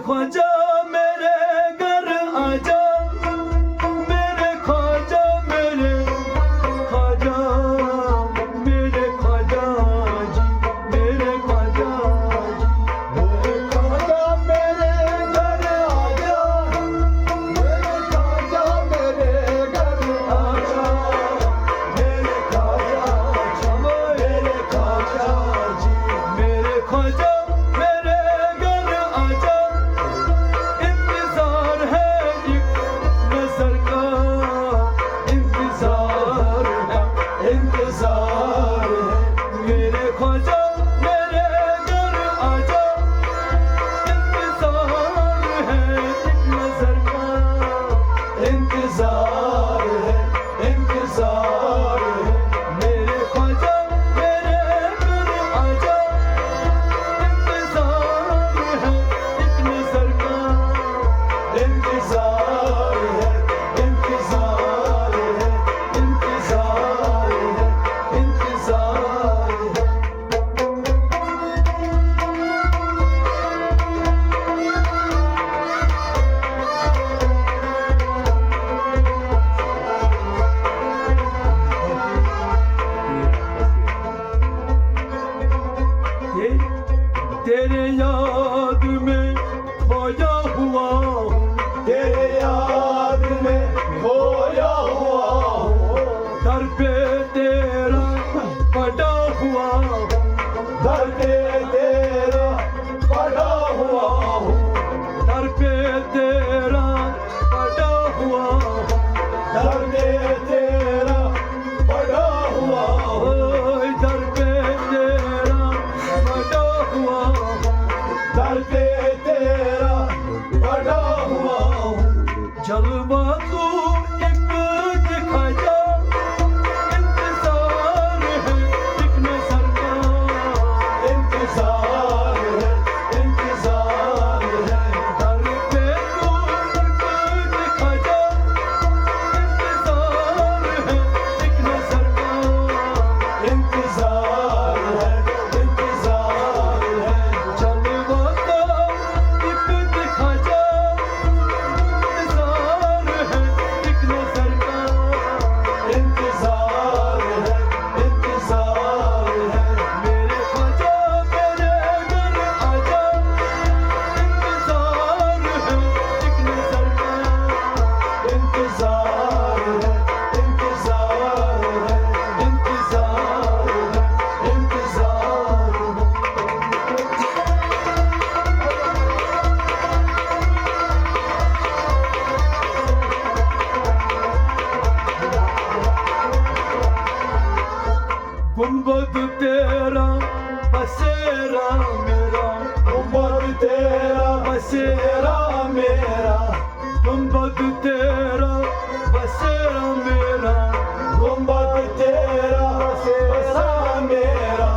ख्वाजा मेरे घर आजा, मेरे ख्वाजा मेरे ख्वाजा, मेरे ख्वाजा जी, मेरे ख्वाजा जी, मेरे ख्वाजा मेरे घर आजा, मेरे ख्वाजा मेरे घर आजा, मेरे ख्वाजा जी, मेरे ख्वाजा जी, मेरे ख्वाजा मेरे घर आजा, इंतजार है एक नजर का, इंतजार है, इंतजार है। मेरे ख्वाजा मेरे घर आजा, इंतजार है एक नजर का, इंतजार है, इंतजार है। मेरे ख्वाजा मेरे घर आजा, इंतजार है एक नजर का, इंतजार है, इंतजार है, इंतजार है, इंतजार है। तेरे याद में खोया हुआ हूँ, तेरे याद में खोया हुआ हूँ, दर पे तेरा पड़ा हुआ हूँ, दर पे तेरा पड़ा हुआ हूँ, दर पे तेरा पड़ा हुआ हूँ, दर पे तेरा पड़ा हुआ हूँ, ओए दर पे तेरा पड़ा हुआ हूँ, दर पे तेरा पड़ा हुआ हूँ। जलवा तू एक दिखा जा, इंतजार है एक नजर का, इंतजार है, इंतजार है। दर पे तू एक दिखा जा, इंतजार है एक नजर का, इंतजार है, इंतजार है। जलवा का एक दिखा जा, इंतजार है एक नजर का, इंतजार है, इंतजार है। मेरे ख्वाजा मेरे घर आजा, इंतजार है एक नजर का, इंतजार है, इंतजार है, इंतजार है, इंतजार है। गुंबद तेरा बसेरा मेरा, गुंबद तेरा बसेरा मेरा, गुंबद तेरा बसेरा मेरा, गुंबद तेरा बसेरा मेरा,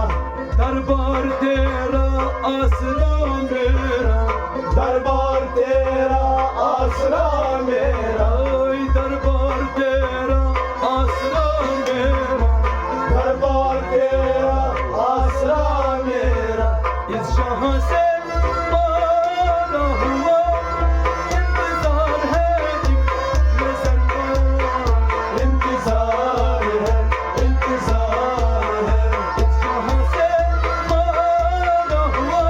दरबार तेरा आसरा मेरा, दरबार तेरा आसरा मेरा, ओए दरबार तेरा आसरा मेरा, दरबार तेरा आसरा मेरा। इस जहां से पारा हुआ, इंतजार है एक नजर का, इंतजार है, इंतजार है। इस जहां से पारा हुआ,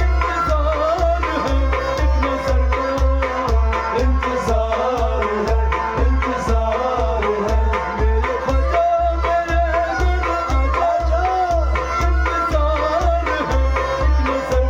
इंतजार है एक नजर का, इंतजार है, इंतजार है। मेरे ख्वाजा मेरे घर आजा, इंतजार है एक नजर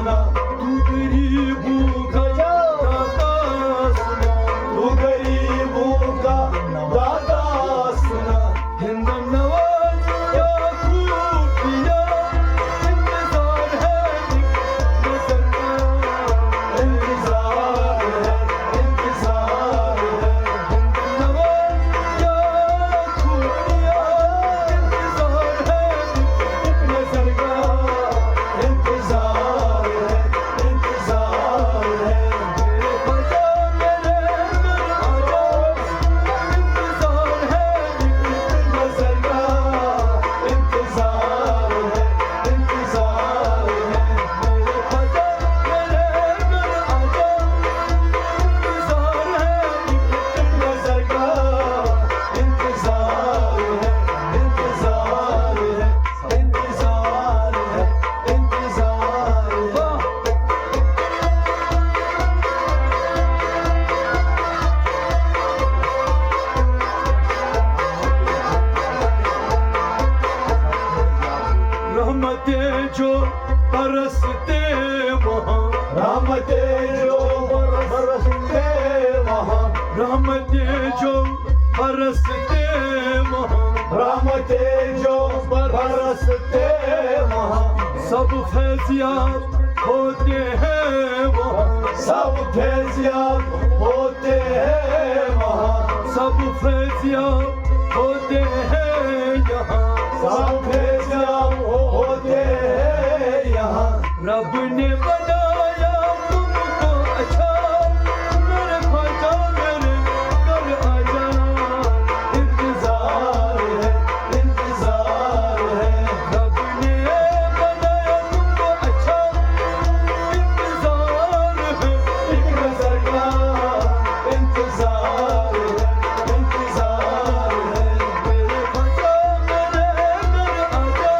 सुना, तू गरीबों का दाता सुना, तू गरीबों का दाता सुना। हिंद नवाज क्या खूबियाँ, इंतजार है नजर का, इंतजार है, इंतजार है। हिंद नवाज क्या खूबियाँ, इंतजार है नजर का, इंतजार है, इंतजार है। मेरे बजा मेरे घर आजा, इंतजार है नजर का इंतजार है, इंतजार है। मेरे बजा मेरे घर आजा, इंतजार है नजर का इंतजार है, इंतजार है, इंतजार है, इंतजार है। वाह रहमतें जो बरसते वहाँ, रहमते जो बरसते वहाँ, रहमतें जो बरसते वहाँ, रहमते जो बरसते वहाँ, सब फैज़याब होते हैं वहाँ, सब फैज़याब होते हैं वहाँ, सब फैज़याब होते हैं यहाँ, सब फैज़याब होते हैं यहाँ। रब ने बनाया तुमको अच्छा, मेरे ख्वाजा मेरे घर आजा, इंतजार है, इंतजार है। रब ने बनाया तुमको अच्छा, इंतजार है एक नजर का इंतजार है, इंतजार है। मेरे ख्वाजा मेरे घर आजा,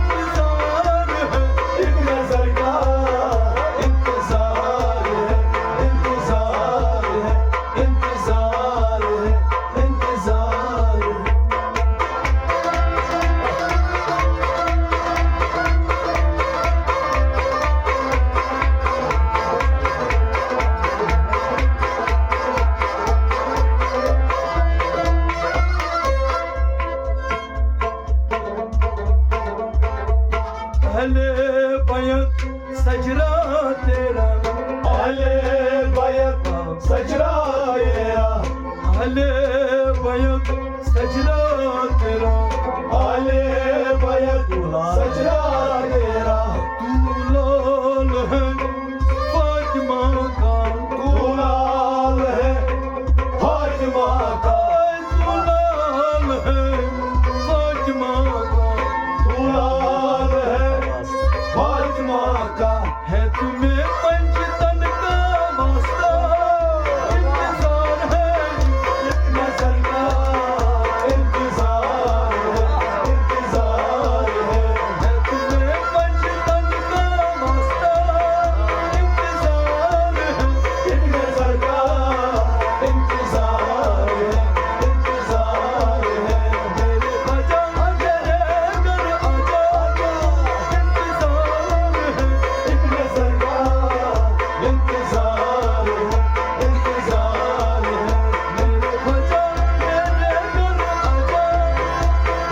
इंतजार है एक नजर का इंतजार है, इंतजार है, इंतजार है, इंतजार है। पहले बैत सजरा तेरा, अहले बैत सजरा तेरा, पहले बैत सजरा तेरा, अहले बैत सजरा तेरा। तू लाल है फातिमा का, तू लाल है फातिमा का, तू लाल है फातिमा का, तू लाल है फातिमा का। है तुम्हें पंचतन का वास्ता, इंतजार है एक नजर का इंतजार है, इंतजार है। है तुम्हें पंचतन का वास्ता, इंतजार है एक नजर का इंतजार है, इंतजार है। मेरे बजा मेरे घर आजा, इंतजार है एक नजर का इंतजार है, इंतजार है। मेरे बजा मेरे घर आजा,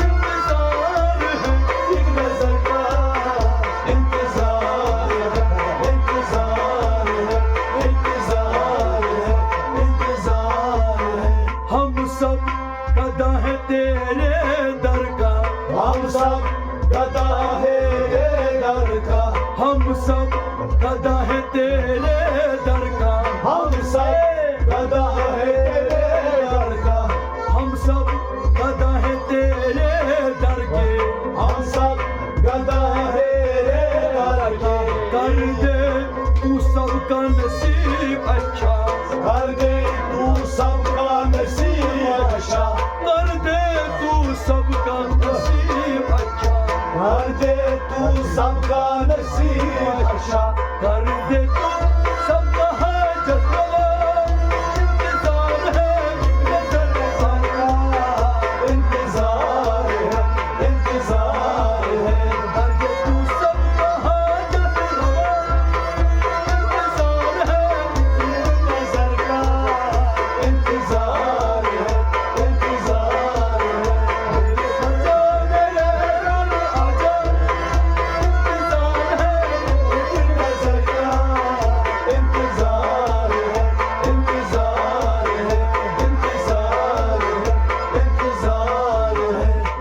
इंतजार है एक नजर का इंतजार है, इंतजार है, इंतजार है, इंतजार है। हम सब गदा है तेरे दर का, हम सब गदा है दर का, हम सब गदा है तेरे दर का, हम सब गदा है दर का, हम सब गदा है तेरे दर के, हम सब गदा है दर के। कर दे तू सबका नसीब अच्छा, कर दे तू सबका नसीब अच्छा, कर दे तू सबका नसीब अच्छा, कर दे तू सबका नसीब अच्छा, कर दे तू सबका हाजत रवा, इंतजार है नजर का, इंतजार है, इंतजार है। कर दे तू सबका हाजत रवा,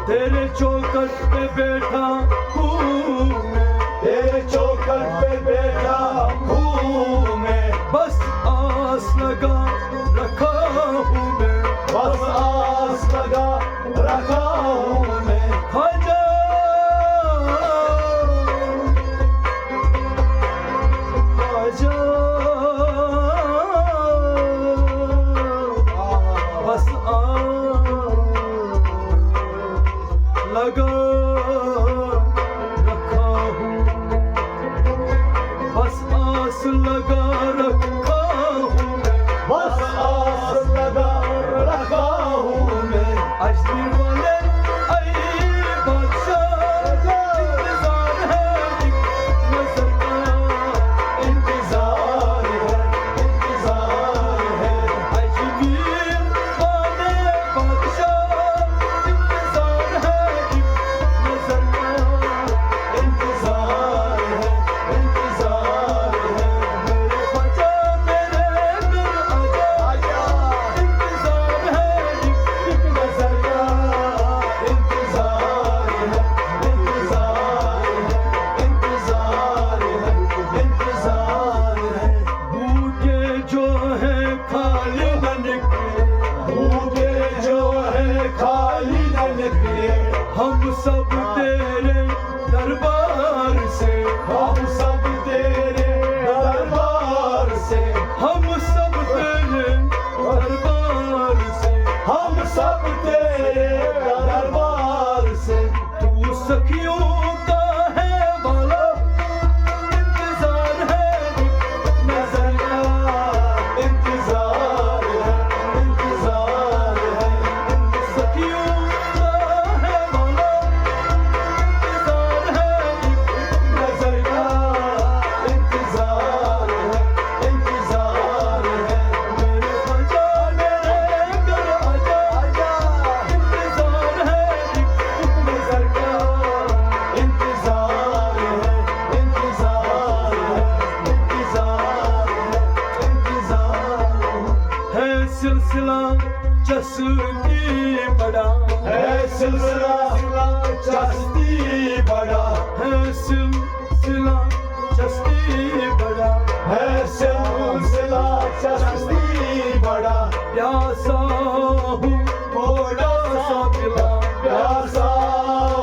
तेरे चौखट पे बैठा हूँ मैं, तेरे चौखट पे बैठा हूँ मैं, बस आस लगा रखा हूँ मैं, बस आस लगा रखा हूँ मैं। ख्वाजा ख्वाजा बस लगा रखा हूँ, बस आस लगा रखा हूँ मैं, बस आस लगा रखा हूँ मैं। अजमेर वाले आई बादशाह, इंतजार है एक नजर का, इंतजार है, इंतजार है। अजमेर वाले बादशाह, इंतजार है एक नजर का, इंतजार है, इंतजार है। मेरे ख्वाजा मेरे घर आजा, इंतजार है एक नजर का, इंतजार है, इंतजार है, इंतजार है, इंतजार है। भूखे जो है खाली न निकले, भूखे जो है खाली न निकले, हम सब तेरे दरबार से, हम सब तेरे दरबार से, हम सब तेरे दरबार से, हम सब तेरे दरबार से। तू सखियों का है वाला, इंतजार है एक नजर का, इंतजार है, इंतजार है, सखियों का है वाला, इंतजार है एक नजर का, इंतजार है, इंतजार है। मेरे ख्वाजा मेरे घर आजा, इंतजार है एक नजर का, इंतजार है, इंतजार है, इंतजार है, इंतजार है सिलसिला चस्ती बड़ा, है। सिलसिला चस्ती बड़ा, है सिलसिला चस्ती बड़ा, है सिलसिला चस्ती बड़ा। प्यासा हूँ थोड़ा सा पिला, प्यासा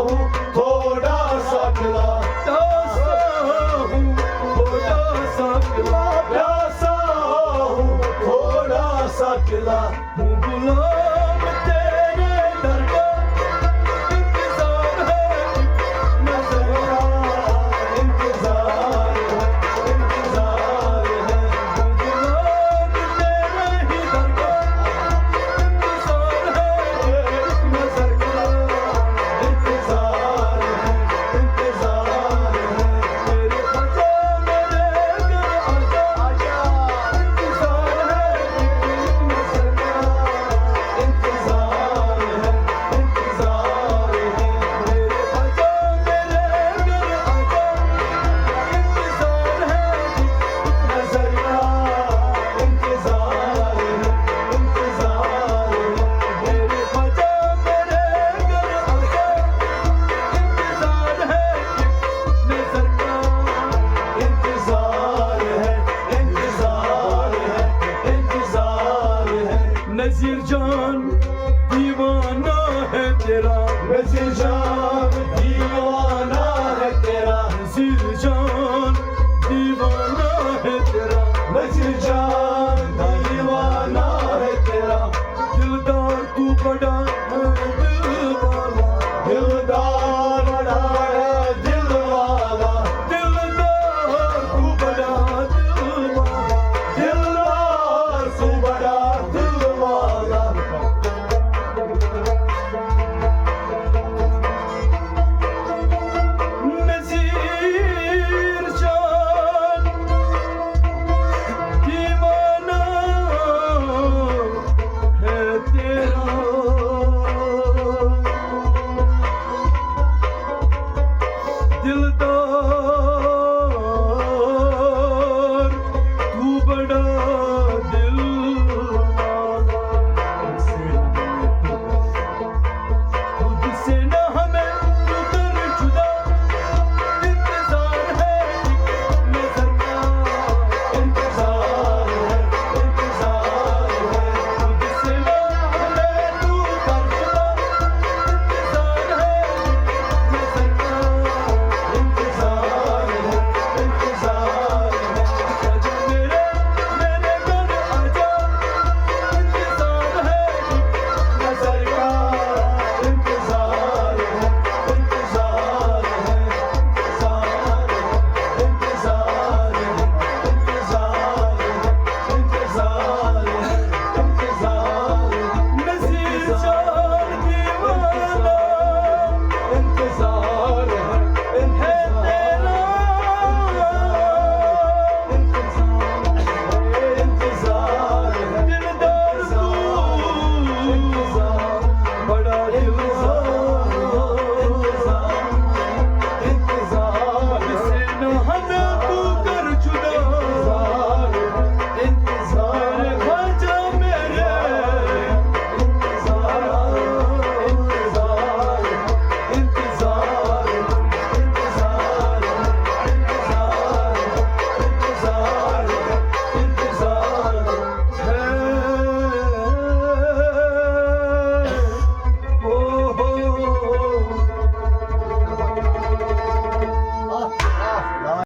हूँ थोड़ा सा पिला, प्यासा हूँ थोड़ा सा पिला, प्यासा हूँ थोड़ा सा पिला। हूँ गुलाम तेरे दर का, इंतजार है एक नजर का, इंतजार है, इंतजार है, हूँ गुलाम तेरे ही दर का, इंतजार है एक नजर का, इंतजार है, इंतजार है। मेरे ख्वाजा मेरे घर आजा, इंतजार है एक नजर का, इंतजार है, इंतजार है, मेरे ख्वाजा मेरे घर आजा, इंतजार है एक नजर का, इंतजार है, इंतजार है। मेरे ख्वाजा मेरे घर आजा, इंतजार है एक नजर का, इंतजार है, इंतजार है, इंतजार है। नजीर जान दीवाना है तेरा, नज़ीर जान दीवाना है तेरा, नजीर जान दीवाना है तेरा, नज़ीर जान दीवाना है तेरा। दिलदार तू बड़ा है दिल वाला, दिलदार बड़ा है दिल वाला, दिलदार तू बड़ा दिल वाला, दिलदार तू बड़ा दिल वाला। गुलजार